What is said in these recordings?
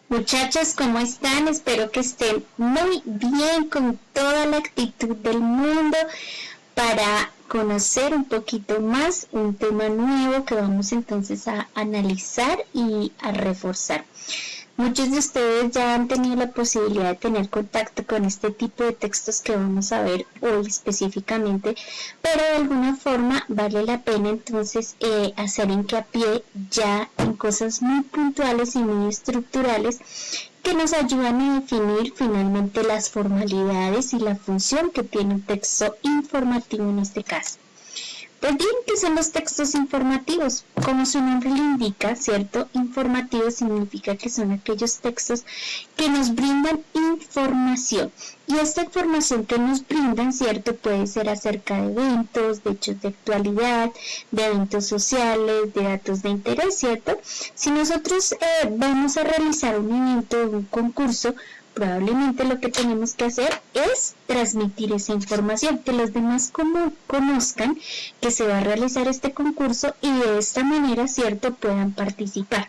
Muchachos, ¿cómo están? Espero que estén muy bien, con toda la actitud del mundo para conocer un poquito más un tema nuevo que vamos entonces a analizar y a reforzar. Muchos de ustedes ya han tenido la posibilidad de tener contacto con este tipo de textos que vamos a ver hoy específicamente, pero de alguna forma vale la pena entonces hacer hincapié ya en cosas muy puntuales y muy estructurales que nos ayudan a definir finalmente las formalidades y la función que tiene un texto informativo en este caso. Pues bien, ¿qué son los textos informativos? Como su nombre lo indica, ¿cierto? Informativo significa que son aquellos textos que nos brindan información. Y esta información que nos brindan, ¿cierto? Puede ser acerca de eventos, de hechos de actualidad, de eventos sociales, de datos de interés, ¿cierto? Si nosotros vamos a realizar un evento o un concurso, probablemente lo que tenemos que hacer es transmitir esa información, que los demás conozcan que se va a realizar este concurso y de esta manera, cierto, puedan participar.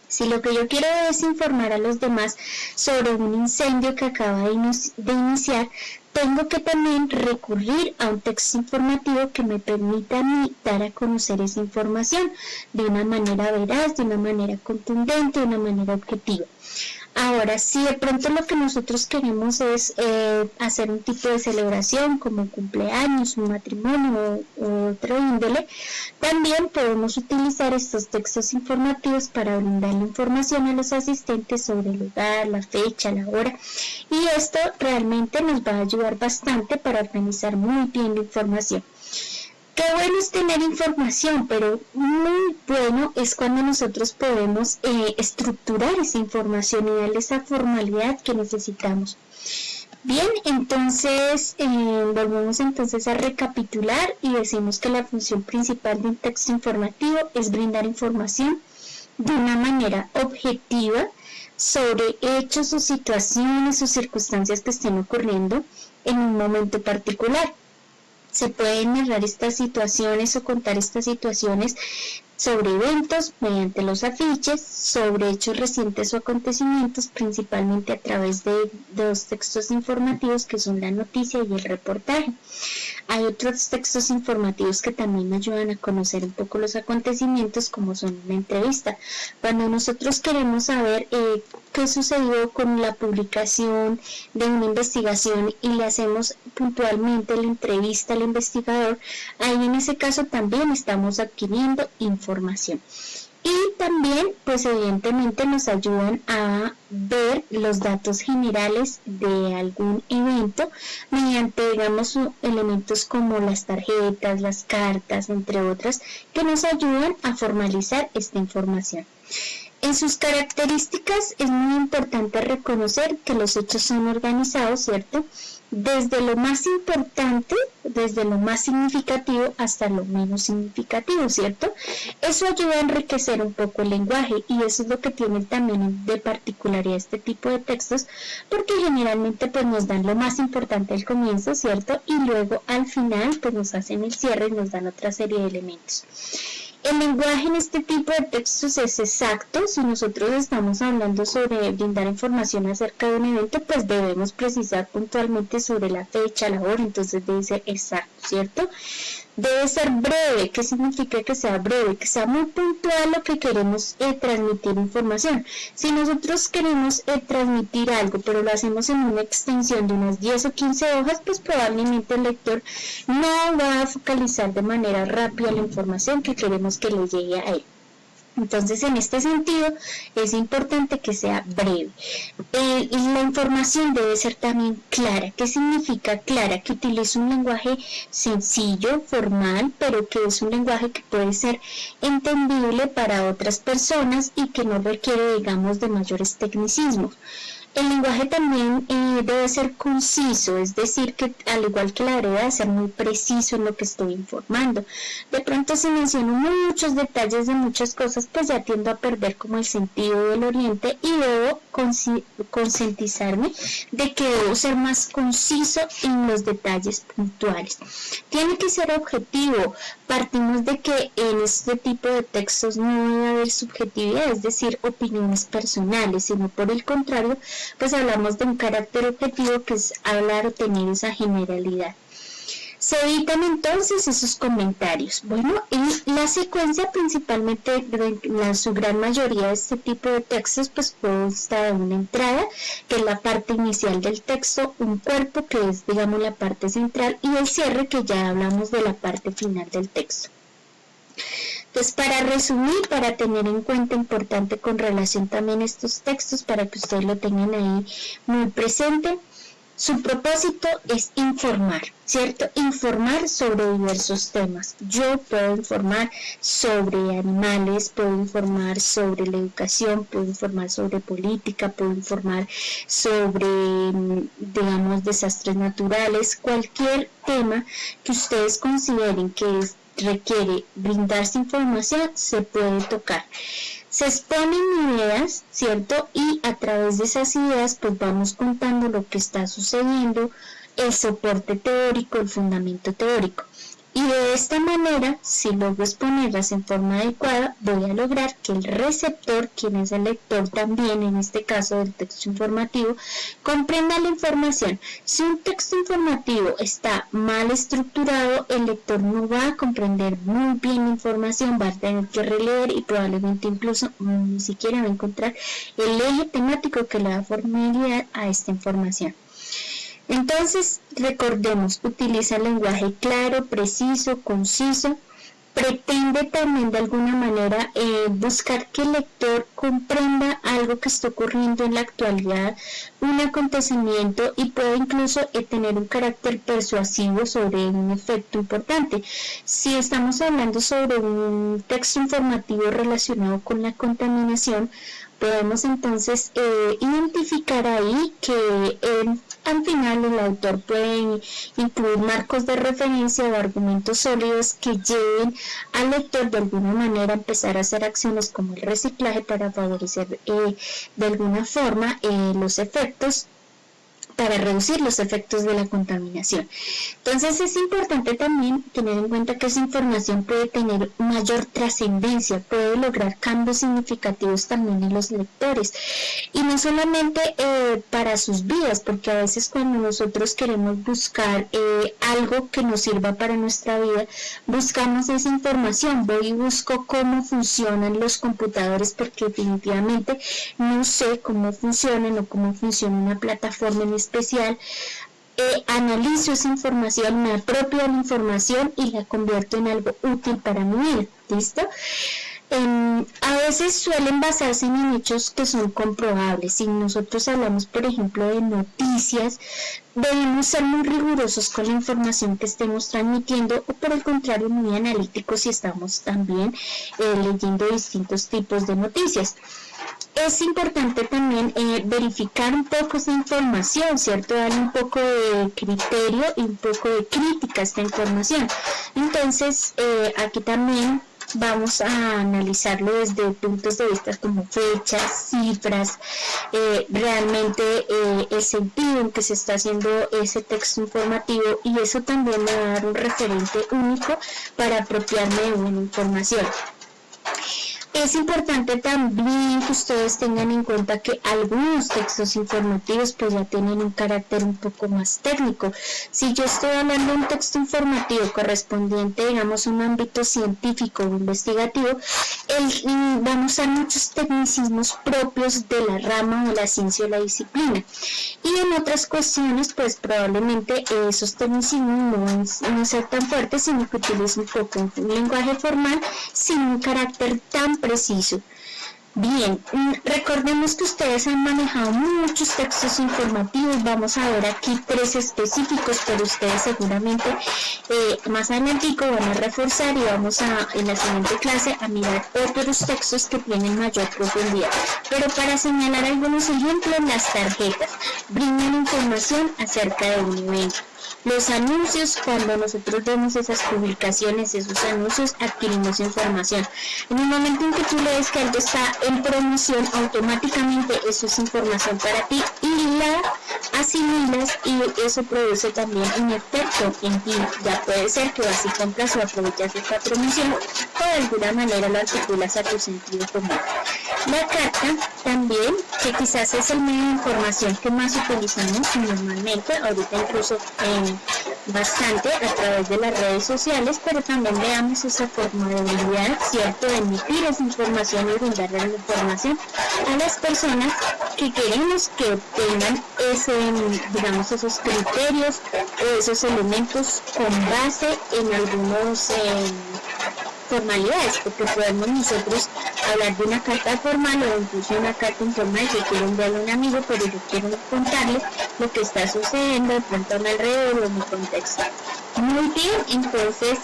Si lo que yo quiero es informar a los demás sobre un incendio que acaba de iniciar, tengo que también recurrir a un texto informativo que me permita a mí dar a conocer esa información de una manera veraz, de una manera contundente, de una manera objetiva. Ahora, si de pronto lo que nosotros queremos es hacer un tipo de celebración como un cumpleaños, un matrimonio o otro índole, también podemos utilizar estos textos informativos para brindarle información a los asistentes sobre el lugar, la fecha, la hora, y esto realmente nos va a ayudar bastante para organizar muy bien la información. Qué bueno es tener información, pero muy bueno es cuando nosotros podemos estructurar esa información y darle esa formalidad que necesitamos. Bien, entonces volvemos entonces a recapitular y decimos que la función principal de un texto informativo es brindar información de una manera objetiva sobre hechos o situaciones o circunstancias que estén ocurriendo en un momento particular. Se pueden narrar estas situaciones o contar estas situaciones sobre eventos mediante los afiches, sobre hechos recientes o acontecimientos, principalmente a través de dos textos informativos que son la noticia y el reportaje. Hay otros textos informativos que también ayudan a conocer un poco los acontecimientos, como son una entrevista. Cuando nosotros queremos saber qué sucedió con la publicación de una investigación y le hacemos puntualmente la entrevista al investigador, ahí en ese caso también estamos adquiriendo información. Y también, pues evidentemente nos ayudan a ver los datos generales de algún evento mediante, digamos, elementos como las tarjetas, las cartas, entre otras, que nos ayudan a formalizar esta información. En sus características es muy importante reconocer que los hechos son organizados, ¿cierto? Desde lo más importante, desde lo más significativo hasta lo menos significativo, ¿cierto? Eso ayuda a enriquecer un poco el lenguaje y eso es lo que tiene también de particularidad este tipo de textos, porque generalmente pues nos dan lo más importante al comienzo, ¿cierto? Y luego al final pues nos hacen el cierre y nos dan otra serie de elementos. El lenguaje en este tipo de textos es exacto. Si nosotros estamos hablando sobre brindar información acerca de un evento, pues debemos precisar puntualmente sobre la fecha, la hora, entonces debe ser exacto, ¿cierto? Debe ser breve. ¿Qué significa que sea breve? Que sea muy puntual lo que queremos transmitir información. Si nosotros queremos transmitir algo, pero lo hacemos en una extensión de unas 10 o 15 hojas, pues probablemente el lector no va a focalizar de manera rápida la información que queremos que le llegue a él. Entonces, en este sentido, es importante que sea breve. La información debe ser también clara. ¿Qué significa clara? Que utilice un lenguaje sencillo, formal, pero que es un lenguaje que puede ser entendible para otras personas y que no requiere, digamos, de mayores tecnicismos. El lenguaje también debe ser conciso, es decir, que al igual que la breve, ser muy preciso en lo que estoy informando. De pronto, si menciono muchos detalles de muchas cosas, pues ya tiendo a perder como el sentido del oriente y debo concientizarme de que debo ser más conciso en los detalles puntuales. Tiene que ser objetivo. Partimos de que en este tipo de textos no debe haber subjetividad, es decir, opiniones personales, sino por el contrario, pues hablamos de un carácter objetivo que es hablar o tener esa generalidad. Se evitan entonces esos comentarios. Bueno, y la secuencia principalmente, su gran mayoría de este tipo de textos, pues consta de una entrada, que es la parte inicial del texto, un cuerpo, que es, digamos, la parte central, y el cierre, que ya hablamos de la parte final del texto. Entonces, para resumir, para tener en cuenta, importante con relación también a estos textos, para que ustedes lo tengan ahí muy presente, su propósito es informar, ¿cierto? Informar sobre diversos temas. Yo puedo informar sobre animales, puedo informar sobre la educación, puedo informar sobre política, puedo informar sobre, digamos, desastres naturales, cualquier tema que ustedes consideren que requiere brindarse información, se puede tocar. Se exponen ideas, ¿cierto? Y a través de esas ideas, pues vamos contando lo que está sucediendo, el soporte teórico, el fundamento teórico. Y de esta manera, si logro exponerlas en forma adecuada, voy a lograr que el receptor, quien es el lector también, en este caso del texto informativo, comprenda la información. Si un texto informativo está mal estructurado, el lector no va a comprender muy bien la información, va a tener que releer y probablemente incluso ni siquiera va a encontrar el eje temático que le da formalidad a esta información. Entonces, recordemos, utiliza lenguaje claro, preciso, conciso, pretende también de alguna manera buscar que el lector comprenda algo que está ocurriendo en la actualidad, un acontecimiento, y puede incluso tener un carácter persuasivo sobre un efecto importante. Si estamos hablando sobre un texto informativo relacionado con la contaminación, podemos entonces identificar ahí que al final el autor puede incluir marcos de referencia o argumentos sólidos que lleven al lector de alguna manera a empezar a hacer acciones como el reciclaje para favorecer de alguna forma los efectos, para reducir los efectos de la contaminación. Entonces es importante también tener en cuenta que esa información puede tener mayor trascendencia, puede lograr cambios significativos también en los lectores, y no solamente para sus vidas, porque a veces cuando nosotros queremos buscar algo que nos sirva para nuestra vida, buscamos esa información, voy y busco cómo funcionan los computadores, porque definitivamente no sé cómo funcionan o cómo funciona una plataforma en especial, analizo esa información, me apropio de la información y la convierto en algo útil para mi vida, ¿listo? A veces suelen basarse en hechos que son comprobables. Si nosotros hablamos, por ejemplo, de noticias, debemos ser muy rigurosos con la información que estemos transmitiendo, o por el contrario, muy analíticos si estamos también leyendo distintos tipos de noticias. Es importante también verificar un poco esa información, ¿cierto? Darle un poco de criterio y un poco de crítica a esta información. Entonces, aquí también vamos a analizarlo desde puntos de vista como fechas, cifras, realmente el sentido en que se está haciendo ese texto informativo, y eso también me va a dar un referente único para apropiarme de buena información. Es importante también que ustedes tengan en cuenta que algunos textos informativos pues ya tienen un carácter un poco más técnico. Si yo estoy hablando de un texto informativo correspondiente, digamos, a un ámbito científico o investigativo, vamos a muchos tecnicismos propios de la rama o la ciencia o la disciplina. Y en otras cuestiones, pues probablemente esos tecnicismos no van a ser tan fuertes, sino que utilicen un poco un lenguaje formal sin un carácter tan preciso. Bien, recordemos que ustedes han manejado muchos textos informativos. Vamos a ver aquí 3 específicos, pero ustedes seguramente más adelante van a reforzar y vamos a, en la siguiente clase, a mirar otros textos que tienen mayor profundidad. Pero para señalar algunos ejemplos, las tarjetas brindan información acerca de un evento. Los anuncios, cuando nosotros vemos esas publicaciones, esos anuncios, adquirimos información. En el momento en que tú lees que algo está en promoción, automáticamente eso es información para ti y la asimilas y eso produce también un efecto en ti. Ya puede ser que vas y compras o aprovechas esta promoción o de alguna manera lo articulas a tu sentido común. La carta también, que quizás es el medio de información que más utilizamos normalmente, ahorita incluso bastante a través de las redes sociales, pero también veamos esa formabilidad, ¿cierto?, de emitir esa información y brindar la información a las personas que queremos que obtengan digamos, esos criterios o esos elementos con base en algunos formalidades, porque podemos nosotros hablar de una carta formal o incluso una carta informal que quiero enviarle a un amigo, pero yo quiero contarle lo que está sucediendo de pronto a mi alrededor o en mi contexto. Muy bien, entonces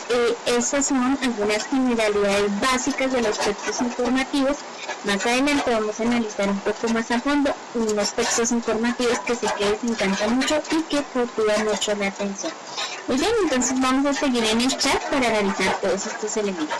esas son algunas generalidades básicas de los textos informativos. Más adelante vamos a analizar un poco más a fondo unos textos informativos que sé que les encantan mucho y que cautivan mucho la atención. Muy bien, entonces vamos a seguir en el chat para analizar todos estos elementos.